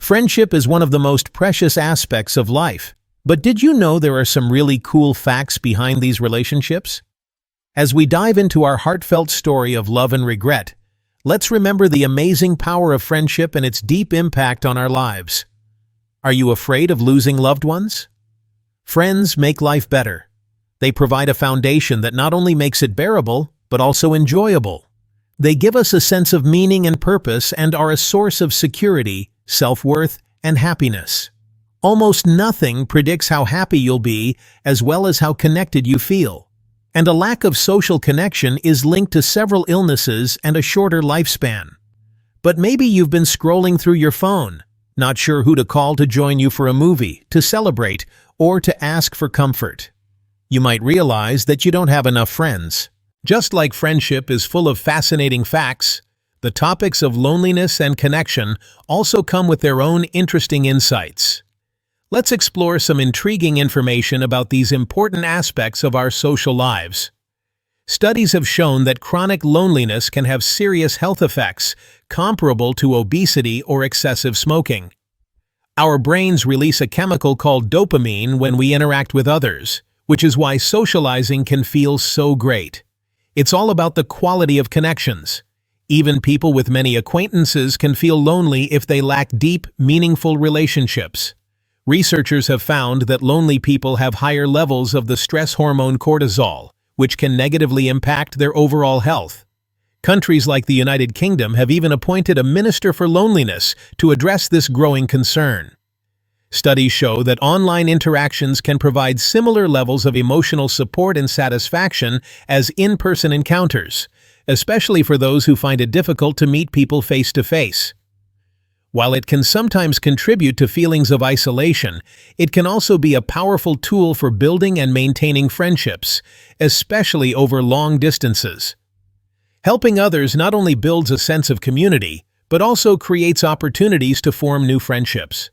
Friendship is one of the most precious aspects of life. But did you know there are some really cool facts behind these relationships? As we dive into our heartfelt story of love and regret, let's remember the amazing power of friendship and its deep impact on our lives. Are you afraid of losing loved ones? Friends make life better. They provide a foundation that not only makes it bearable, but also enjoyable. They give us a sense of meaning and purpose and are a source of security, self-worth, and happiness. Almost nothing predicts how happy you'll be, as well as how connected you feel. And a lack of social connection is linked to several illnesses and a shorter lifespan. But maybe you've been scrolling through your phone, not sure who to call to join you for a movie, to celebrate, or to ask for comfort. You might realize that you don't have enough friends. Just like friendship is full of fascinating facts, the topics of loneliness and connection also come with their own interesting insights. Let's explore some intriguing information about these important aspects of our social lives. Studies have shown that chronic loneliness can have serious health effects, comparable to obesity or excessive smoking. Our brains release a chemical called dopamine when we interact with others, which is why socializing can feel so great. It's all about the quality of connections. Even people with many acquaintances can feel lonely if they lack deep, meaningful relationships. Researchers have found that lonely people have higher levels of the stress hormone cortisol, which can negatively impact their overall health. Countries like the United Kingdom have even appointed a minister for loneliness to address this growing concern. Studies show that online interactions can provide similar levels of emotional support and satisfaction as in-person encounters, especially for those who find it difficult to meet people face-to-face. While it can sometimes contribute to feelings of isolation, it can also be a powerful tool for building and maintaining friendships, especially over long distances. Helping others not only builds a sense of community, but also creates opportunities to form new friendships.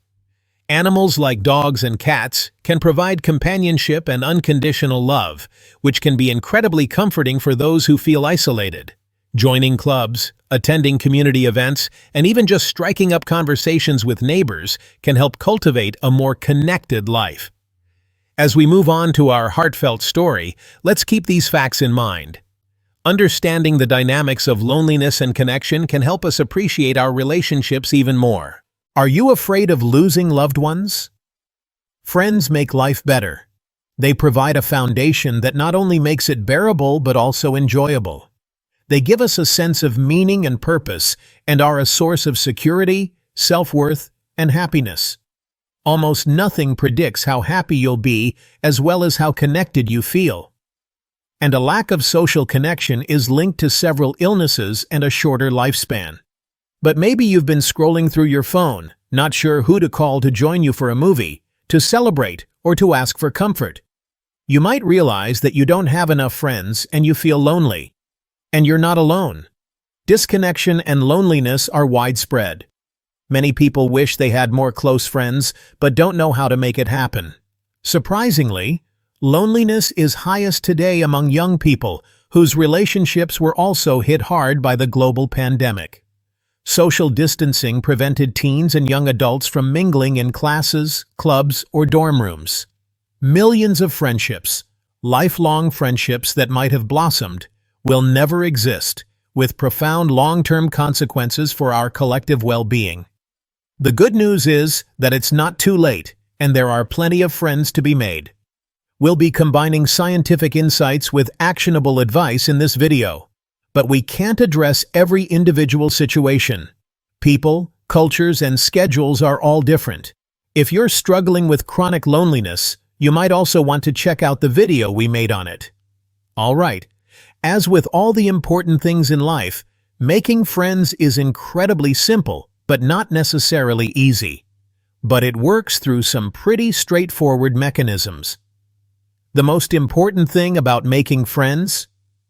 Animals like dogs and cats can provide companionship and unconditional love, which can be incredibly comforting for those who feel isolated. Joining clubs, attending community events, and even just striking up conversations with neighbors can help cultivate a more connected life. As we move on to our heartfelt story, let's keep these facts in mind. Understanding the dynamics of loneliness and connection can help us appreciate our relationships even more. Are you afraid of losing loved ones? Friends make life better. They provide a foundation that not only makes it bearable but also enjoyable. They give us a sense of meaning and purpose and are a source of security, self-worth, and happiness. Almost nothing predicts how happy you'll be as well as how connected you feel. And a lack of social connection is linked to several illnesses and a shorter lifespan. But maybe you've been scrolling through your phone, not sure who to call to join you for a movie, to celebrate, or to ask for comfort. You might realize that you don't have enough friends and you feel lonely. And you're not alone. Disconnection and loneliness are widespread. Many people wish they had more close friends, but don't know how to make it happen. Surprisingly, loneliness is highest today among young people whose relationships were also hit hard by the global pandemic. Social distancing prevented teens and young adults from mingling in classes, clubs, or dorm rooms. Millions of friendships, lifelong friendships that might have blossomed, will never exist, with profound long-term consequences for our collective well-being. The good news is that it's not too late, and there are plenty of friends to be made. We'll be combining scientific insights with actionable advice in this video. But we can't address every individual situation. People, cultures, and schedules are all different. If you're struggling with chronic loneliness, you might also want to check out the video we made on it. All right. As with all the important things in life, making friends is incredibly simple, but not necessarily easy. But it works through some pretty straightforward mechanisms. The most important thing about making friends: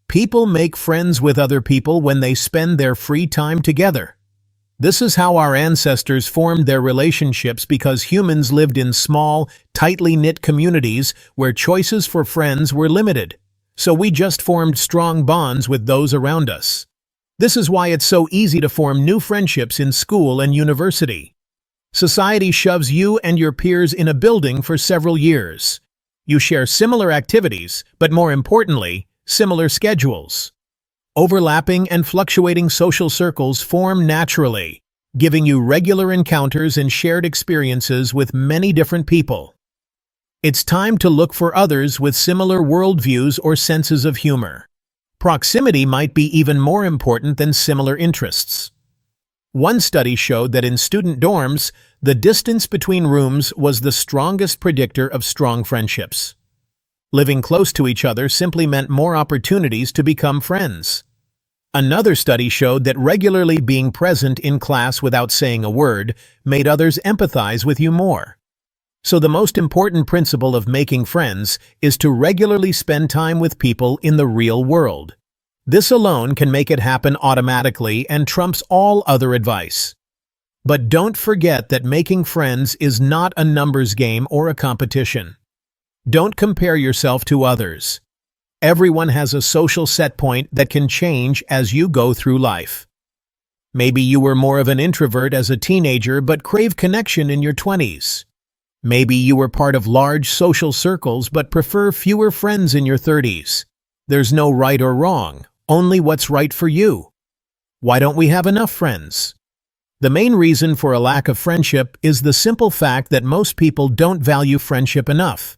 people make friends with other people when they spend their free time together. This is how our ancestors formed their relationships because humans lived in small, tightly knit communities where choices for friends were limited. So we just formed strong bonds with those around us. This is why it's so easy to form new friendships in school and university. Society shoves you and your peers in a building for several years. You share similar activities, but more importantly, similar schedules. Overlapping and fluctuating social circles form naturally, giving you regular encounters and shared experiences with many different people. It's time to look for others with similar worldviews or senses of humor. Proximity might be even more important than similar interests. One study showed that in student dorms, the distance between rooms was the strongest predictor of strong friendships. Living close to each other simply meant more opportunities to become friends. Another study showed that regularly being present in class without saying a word made others empathize with you more. So the most important principle of making friends is to regularly spend time with people in the real world. This alone can make it happen automatically and trumps all other advice. But don't forget that making friends is not a numbers game or a competition. Don't compare yourself to others. Everyone has a social set point that can change as you go through life. Maybe you were more of an introvert as a teenager but crave connection in your 20s. Maybe you were part of large social circles but prefer fewer friends in your 30s. There's no right or wrong, only what's right for you. Why don't we have enough friends? The main reason for a lack of friendship is the simple fact that most people don't value friendship enough.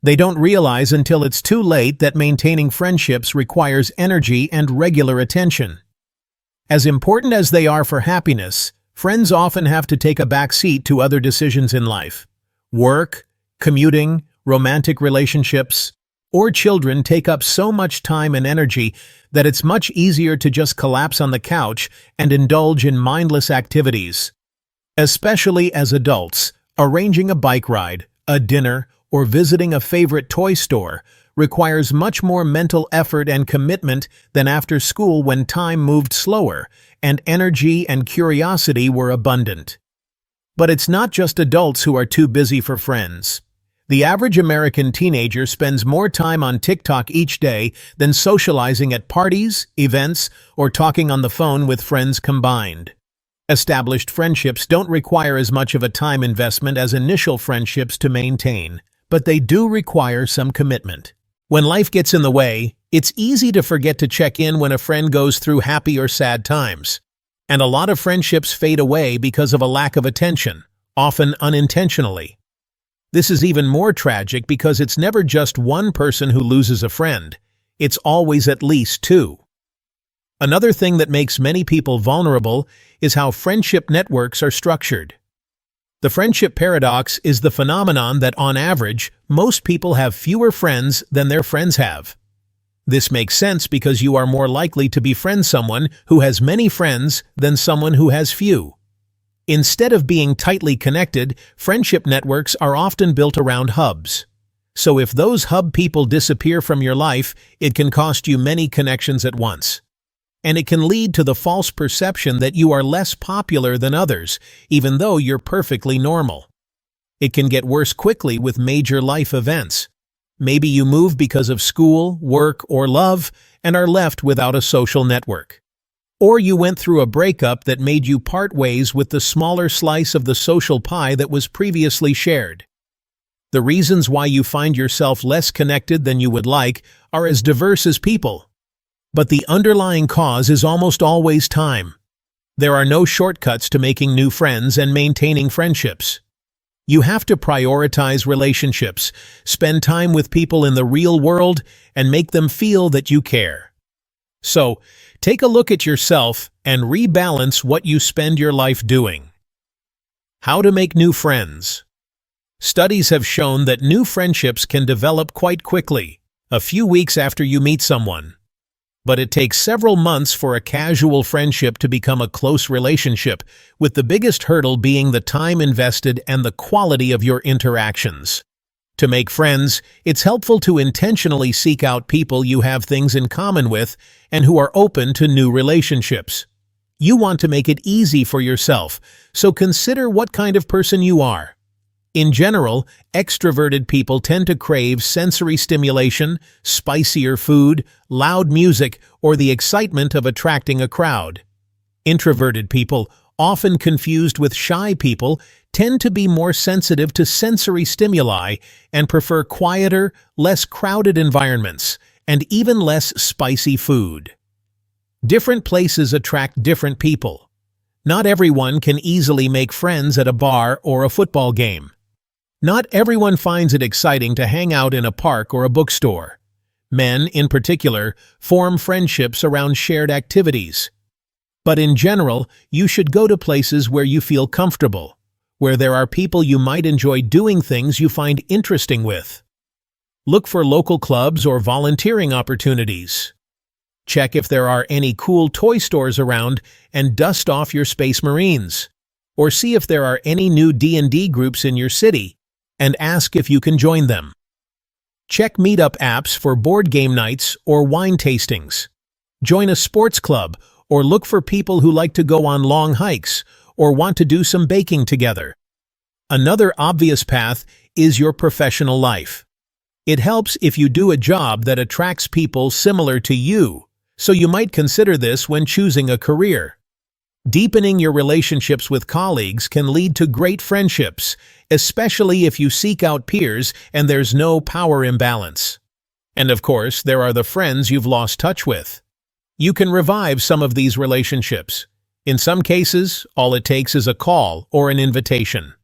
They don't realize until it's too late that maintaining friendships requires energy and regular attention. As important as they are for happiness, friends often have to take a back seat to other decisions in life. Work, commuting, romantic relationships, or children take up so much time and energy that it's much easier to just collapse on the couch and indulge in mindless activities. Especially as adults, arranging a bike ride, a dinner, or visiting a favorite toy store requires much more mental effort and commitment than after school when time moved slower and energy and curiosity were abundant. But it's not just adults who are too busy for friends. The average American teenager spends more time on TikTok each day than socializing at parties, events, or talking on the phone with friends combined. Established friendships don't require as much of a time investment as initial friendships to maintain, but they do require some commitment. When life gets in the way, it's easy to forget to check in when a friend goes through happy or sad times. And a lot of friendships fade away because of a lack of attention, often unintentionally. This is even more tragic because it's never just one person who loses a friend. It's always at least two. Another thing that makes many people vulnerable is how friendship networks are structured. The friendship paradox is the phenomenon that, on average, most people have fewer friends than their friends have. This makes sense because you are more likely to befriend someone who has many friends than someone who has few. Instead of being tightly connected, friendship networks are often built around hubs. So if those hub people disappear from your life, it can cost you many connections at once. And it can lead to the false perception that you are less popular than others, even though you're perfectly normal. It can get worse quickly with major life events. Maybe you move because of school, work, or love, and are left without a social network. Or you went through a breakup that made you part ways with the smaller slice of the social pie that was previously shared. The reasons why you find yourself less connected than you would like are as diverse as people. But the underlying cause is almost always time. There are no shortcuts to making new friends and maintaining friendships. You have to prioritize relationships, spend time with people in the real world, and make them feel that you care. So, take a look at yourself and rebalance what you spend your life doing. How to make new friends. Studies have shown that new friendships can develop quite quickly, a few weeks after you meet someone. But it takes several months for a casual friendship to become a close relationship, with the biggest hurdle being the time invested and the quality of your interactions. To make friends, it's helpful to intentionally seek out people you have things in common with and who are open to new relationships. You want to make it easy for yourself, so consider what kind of person you are. In general, extroverted people tend to crave sensory stimulation, spicier food, loud music, or the excitement of attracting a crowd. Introverted people, often confused with shy people, tend to be more sensitive to sensory stimuli and prefer quieter, less crowded environments, and even less spicy food. Different places attract different people. Not everyone can easily make friends at a bar or a football game. Not everyone finds it exciting to hang out in a park or a bookstore. Men, in particular, form friendships around shared activities. But in general, you should go to places where you feel comfortable, where there are people you might enjoy doing things you find interesting with. Look for local clubs or volunteering opportunities. Check if there are any cool toy stores around and dust off your Space Marines. Or see if there are any new D&D groups in your city and ask if you can join them. Check meetup apps for board game nights or wine tastings. Join a sports club or look for people who like to go on long hikes or want to do some baking together. Another obvious path is your professional life. It helps if you do a job that attracts people similar to you, so you might consider this when choosing a career. Deepening your relationships with colleagues can lead to great friendships, especially if you seek out peers and there's no power imbalance. And of course, there are the friends you've lost touch with. You can revive some of these relationships. In some cases, all it takes is a call or an invitation.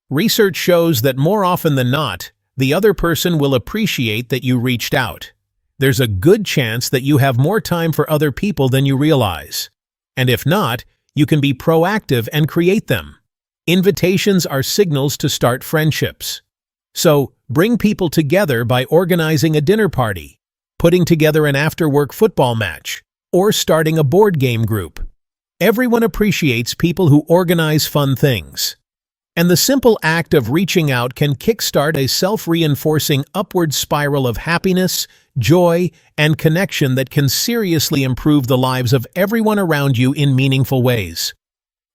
Research shows that more often than not, the other person will appreciate that you reached out. There's a good chance that you have more time for other people than you realize. And if not, you can be proactive and create them. Invitations are signals to start friendships. So, bring people together by organizing a dinner party, putting together an after-work football match, or starting a board game group. Everyone appreciates people who organize fun things. And the simple act of reaching out can kickstart a self-reinforcing upward spiral of happiness, joy, and connection that can seriously improve the lives of everyone around you in meaningful ways.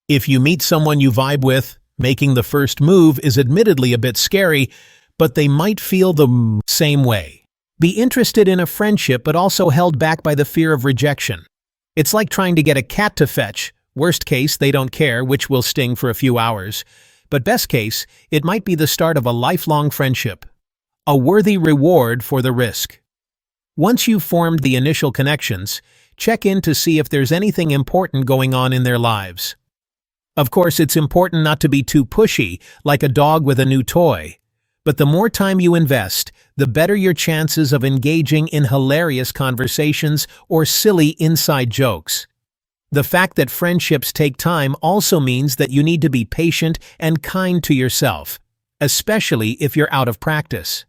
If you meet someone you vibe with, making the first move is admittedly a bit scary, but they might feel the same way. Be interested in a friendship but also held back by the fear of rejection. It's like trying to get a cat to fetch. Worst case, they don't care, which will sting for a few hours. But best case, it might be the start of a lifelong friendship. A worthy reward for the risk. Once you've formed the initial connections, check in to see if there's anything important going on in their lives. Of course, it's important not to be too pushy, like a dog with a new toy. But the more time you invest, the better your chances of engaging in hilarious conversations or silly inside jokes. The fact that friendships take time also means that you need to be patient and kind to yourself, especially if you're out of practice.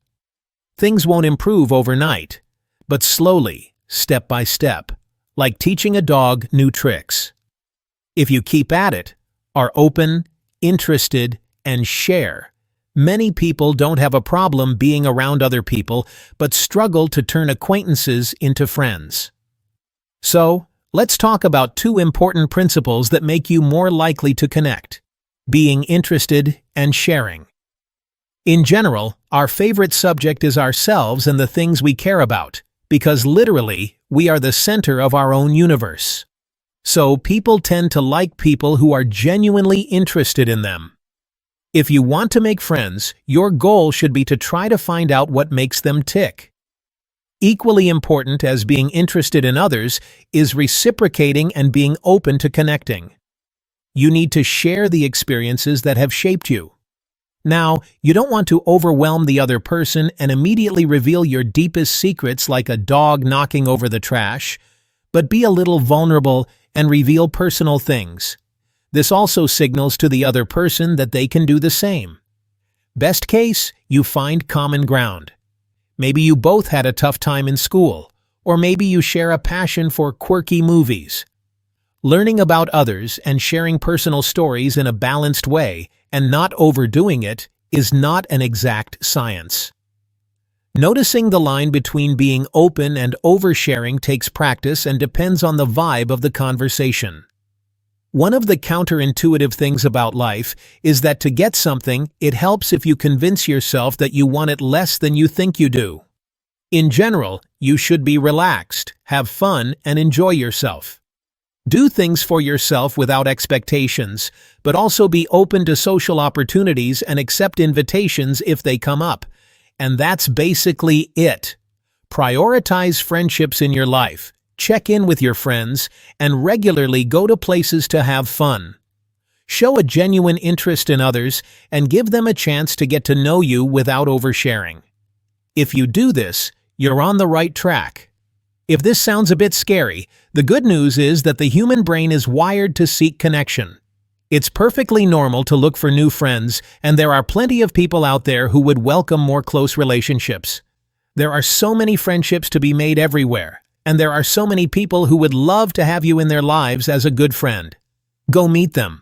Things won't improve overnight, but slowly, step by step, like teaching a dog new tricks. If you keep at it, are open, interested, and share, many people don't have a problem being around other people, but struggle to turn acquaintances into friends. So, let's talk about two important principles that make you more likely to connect: being interested and sharing. In general, our favorite subject is ourselves and the things we care about, because literally, we are the center of our own universe. So people tend to like people who are genuinely interested in them. If you want to make friends, your goal should be to try to find out what makes them tick. Equally important as being interested in others is reciprocating and being open to connecting. You need to share the experiences that have shaped you. Now, you don't want to overwhelm the other person and immediately reveal your deepest secrets like a dog knocking over the trash, but be a little vulnerable and reveal personal things. This also signals to the other person that they can do the same. Best case, you find common ground. Maybe you both had a tough time in school, or maybe you share a passion for quirky movies. Learning about others and sharing personal stories in a balanced way and not overdoing it is not an exact science. Noticing the line between being open and oversharing takes practice and depends on the vibe of the conversation. One of the counterintuitive things about life is that to get something, it helps if you convince yourself that you want it less than you think you do. In general, you should be relaxed, have fun, and enjoy yourself. Do things for yourself without expectations, but also be open to social opportunities and accept invitations if they come up. And that's basically it. Prioritize friendships in your life, check in with your friends, and regularly go to places to have fun. Show a genuine interest in others and give them a chance to get to know you without oversharing. If you do this, you're on the right track. If this sounds a bit scary, the good news is that the human brain is wired to seek connection. It's perfectly normal to look for new friends, and there are plenty of people out there who would welcome more close relationships. There are so many friendships to be made everywhere, and there are so many people who would love to have you in their lives as a good friend. Go meet them.